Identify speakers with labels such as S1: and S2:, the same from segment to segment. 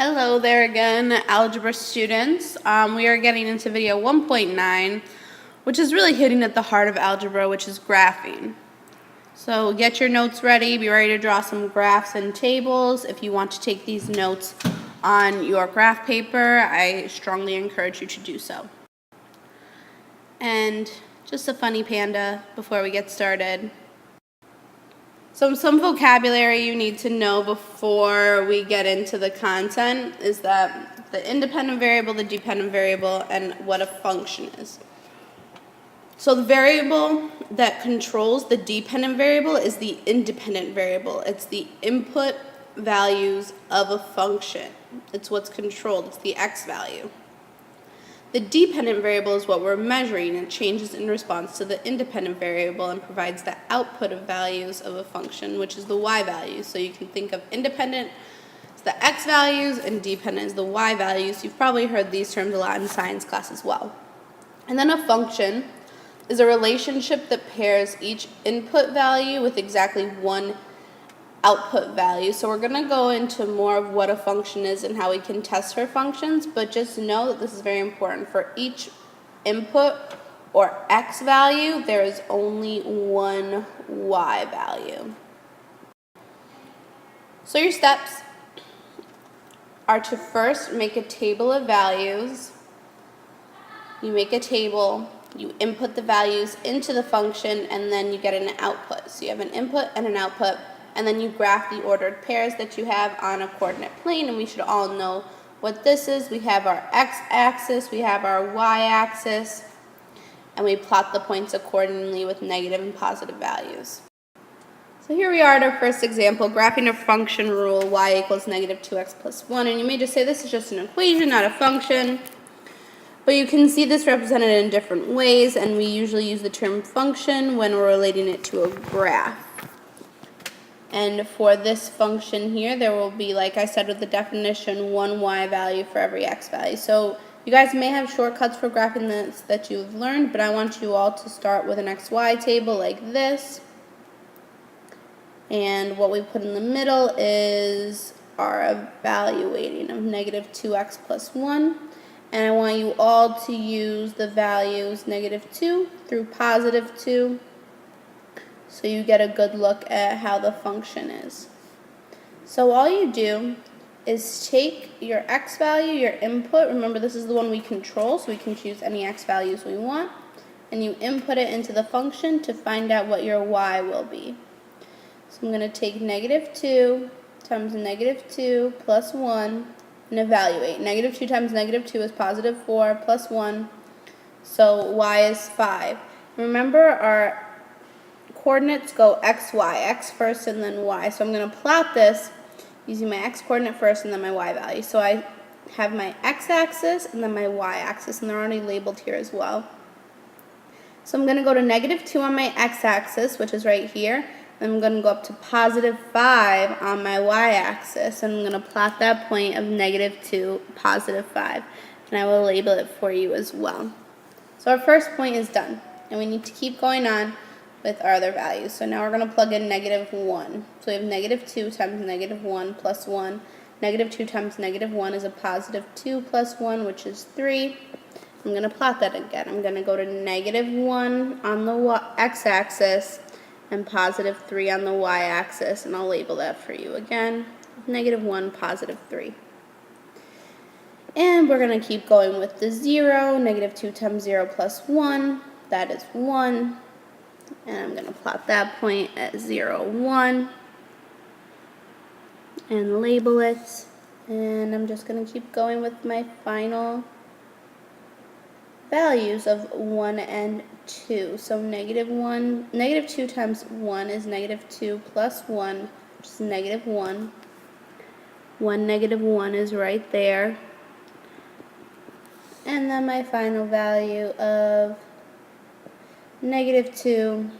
S1: Hello there again, algebra students. We are getting into video 1.9, which is really hitting at the heart of algebra, which is graphing. So get your notes ready, be ready to draw some graphs and tables. If you want to take these notes on your graph paper, I strongly encourage you to do so. And just a funny panda before we get started. Some vocabulary you need to know before we get into the content is that the independent variable, the dependent variable, and what a function is. So the variable that controls the dependent variable is the independent variable. It's the input values of a function. It's what's controlled. It's the x value. The dependent variable is what we're measuring. It changes in response to the independent variable and provides the output of values of a function, which is the y value. So you can think of independent as the x values and dependent as the y values. You've probably heard these terms a lot in science class as well. And then a function is a relationship that pairs each input value with exactly one output value. So we're going to go into more of what a function is and how we can test for functions, but just know that this is very important. For each input or x value, there is only one y value. So your steps are to first make a table of values. You make a table, you input the values into the function, and then you get an output. So you have an input and an output, and then you graph the ordered pairs that you have on a coordinate plane, and we should all know what this is. We have our x-axis, we have our y-axis, and we plot the points accordingly with negative and positive values. So here we are at our first example, graphing a function rule, y equals negative 2x plus 1, and you may just say this is just an equation, not a function. But you can see this represented in different ways, and we usually use the term function when we're relating it to a graph. And for this function here, there will be, like I said with the definition, one y value for every x value. So you guys may have shortcuts for graphing this that you've learned, but I want you all to start with an xy table like this. And what we put in the middle is our evaluating of negative 2x plus 1. And I want you all to use the values negative 2 through positive 2. So you get a good look at how the function is. So all you do is take your x value, your input, remember this is the one we control, so we can choose any x values we want, and you input it into the function to find out what your y will be. So I'm going to take negative 2 times negative 2 plus 1 and evaluate. Negative 2 times negative 2 is positive 4 plus 1, so y is 5. Remember our coordinates go x, y, x first and then y. So I'm going to plot this using my x coordinate first and then my y value. So I have my x-axis and then my y-axis, and they're already labeled here as well. So I'm going to go to negative 2 on my x-axis, which is right here. And I'm going to go up to positive 5 on my y-axis, and I'm going to plot that point of negative 2, positive 5. And I will label it for you as well. So our first point is done, and we need to keep going on with our other values. So now we're going to plug in negative 1. So we have negative 2 times negative 1 plus 1. Negative 2 times negative 1 is a positive 2 plus 1, which is 3. I'm going to plot that again. I'm going to go to negative 1 on the x-axis and positive 3 on the y-axis, and I'll label that for you again. Negative 1, positive 3. And we're going to keep going with the 0. Negative 2 times 0 plus 1, that is 1. And I'm going to plot that point at 0, 1 and label it. And I'm just going to keep going with my final values of 1 and 2. So negative 2 times 1 is negative 2 plus 1, which is negative 1. 1 negative 1 is right there. And then my final value of positive 2,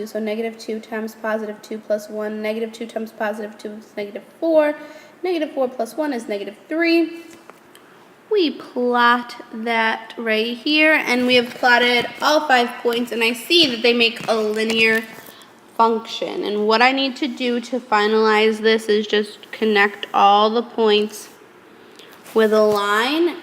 S1: so negative 2 times positive 2 plus 1, negative 2 times positive 2 is negative 4, negative 4 plus 1 is negative 3. We plot that right here, and we have plotted all 5 points, and I see that they make a linear function. And what I need to do to finalize this is just connect all the points with a line.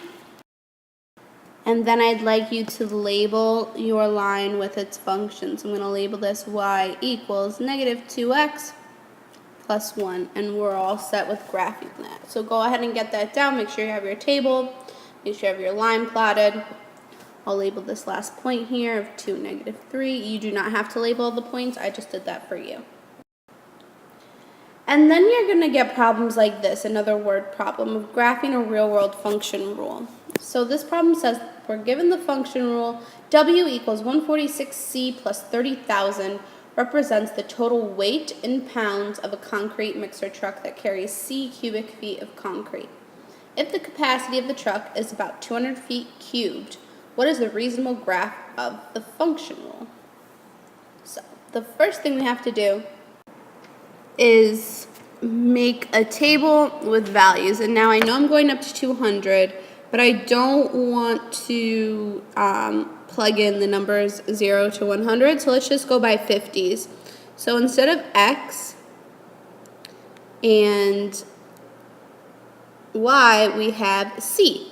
S1: And then I'd like you to label your line with its function. So I'm going to label this y equals negative 2x plus 1. And we're all set with graphing that. So go ahead and get that down. Make sure you have your table. Make sure you have your line plotted. I'll label this last point here of 2, negative 3. You do not have to label all the points. I just did that for you. And then you're going to get problems like this, another word problem of graphing a real-world function rule. So this problem says we're given the function rule W equals 146C plus 30,000 represents the total weight in pounds of a concrete mixer truck that carries C cubic feet of concrete. If the capacity of the truck is about 200 feet cubed, what is the reasonable graph of the function rule? So the first thing we have to do is make a table with values. And now I know I'm going up to 200, but I don't want to plug in the numbers 0 to 100, so let's just go by 50s. So instead of X and Y, we have C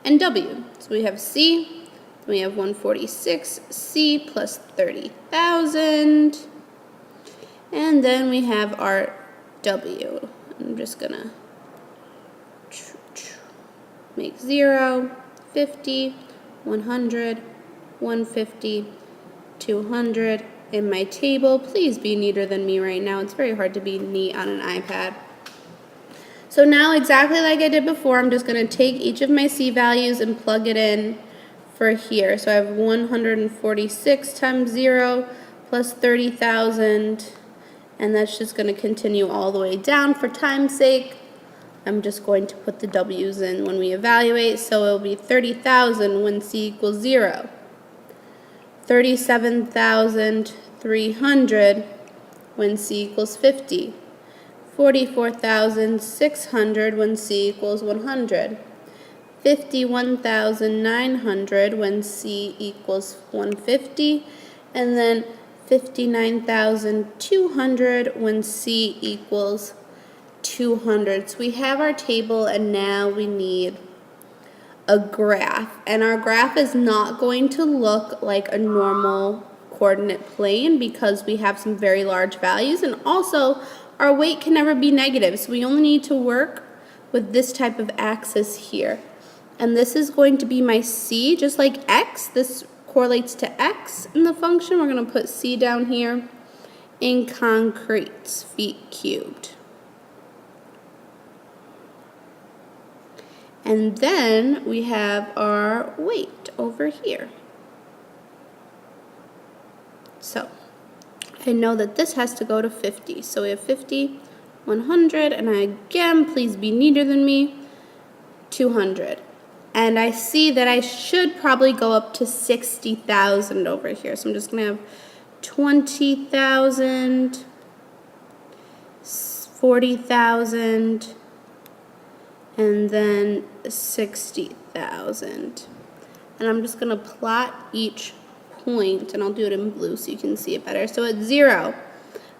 S1: and W. So we have C, we have 146C plus 30,000, and then we have our W. I'm just gonna make 0, 50, 100, 150, 200 in my table. Please be neater than me right now. It's very hard to be neat on an iPad. So now, exactly like I did before, I'm just going to take each of my C values and plug it in for here. So I have 146 times 0 plus 30,000, and that's just going to continue all the way down for time's sake. I'm just going to put the W's in when we evaluate, so it'll be 30,000 when C equals 0, 37,300 when C equals 50, 44,600 when C equals 100, 51,900 when C equals 150, and then 59,200 when C equals 200. So we have our table, and now we need a graph. And our graph is not going to look like a normal coordinate plane because we have some very large values, and also our weight can never be negative. So we only need to work with this type of axis here. And this is going to be my C, just like X. This correlates to X in the function. We're going to put C down here in concrete feet cubed. And then we have our weight over here. So I know that this has to go to 50. So we have 50, 100, and again, please be neater than me, 200. And I see that I should probably go up to 60,000 over here. So I'm just going to have 20,000, 40,000, and then 60,000. And I'm just going to plot each point, and I'll do it in blue so you can see it better. So at 0,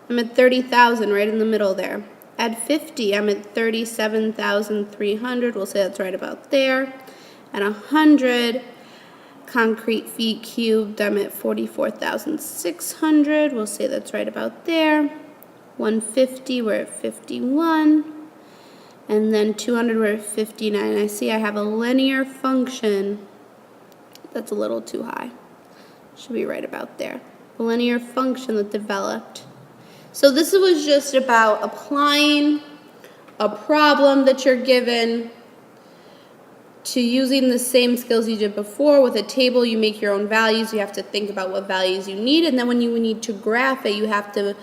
S1: I'm at 30,000 right in the middle there. At 50, I'm at 37,300. We'll say that's right about there. At 100 concrete feet cubed, I'm at 44,600. We'll say that's right about there. 150, we're at 51. And then 200, we're at 59. I see I have a linear function that's a little too high. Should be right about there. A linear function that developed. So this was just about applying a problem that you're given to using the same skills you did before. With a table, you make your own values. You have to think about what values you need. And then when you need to graph it, you have to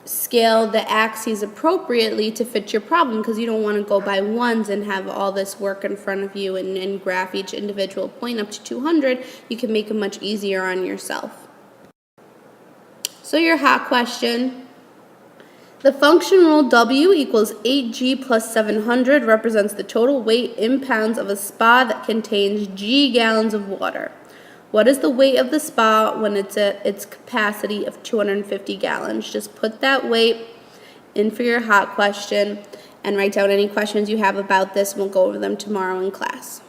S1: scale the axes appropriately to fit your problem, because you don't want to go by ones and have all this work in front of you and graph each individual point up to 200. You can make it much easier on yourself. So your hot question. The function rule W equals 8G plus 700 represents the total weight in pounds of a spa that contains G gallons of water. What is the weight of the spa when it's at its capacity of 250 gallons? Just put that weight in for your hot question and write down any questions you have about this, and we'll go over them tomorrow in class.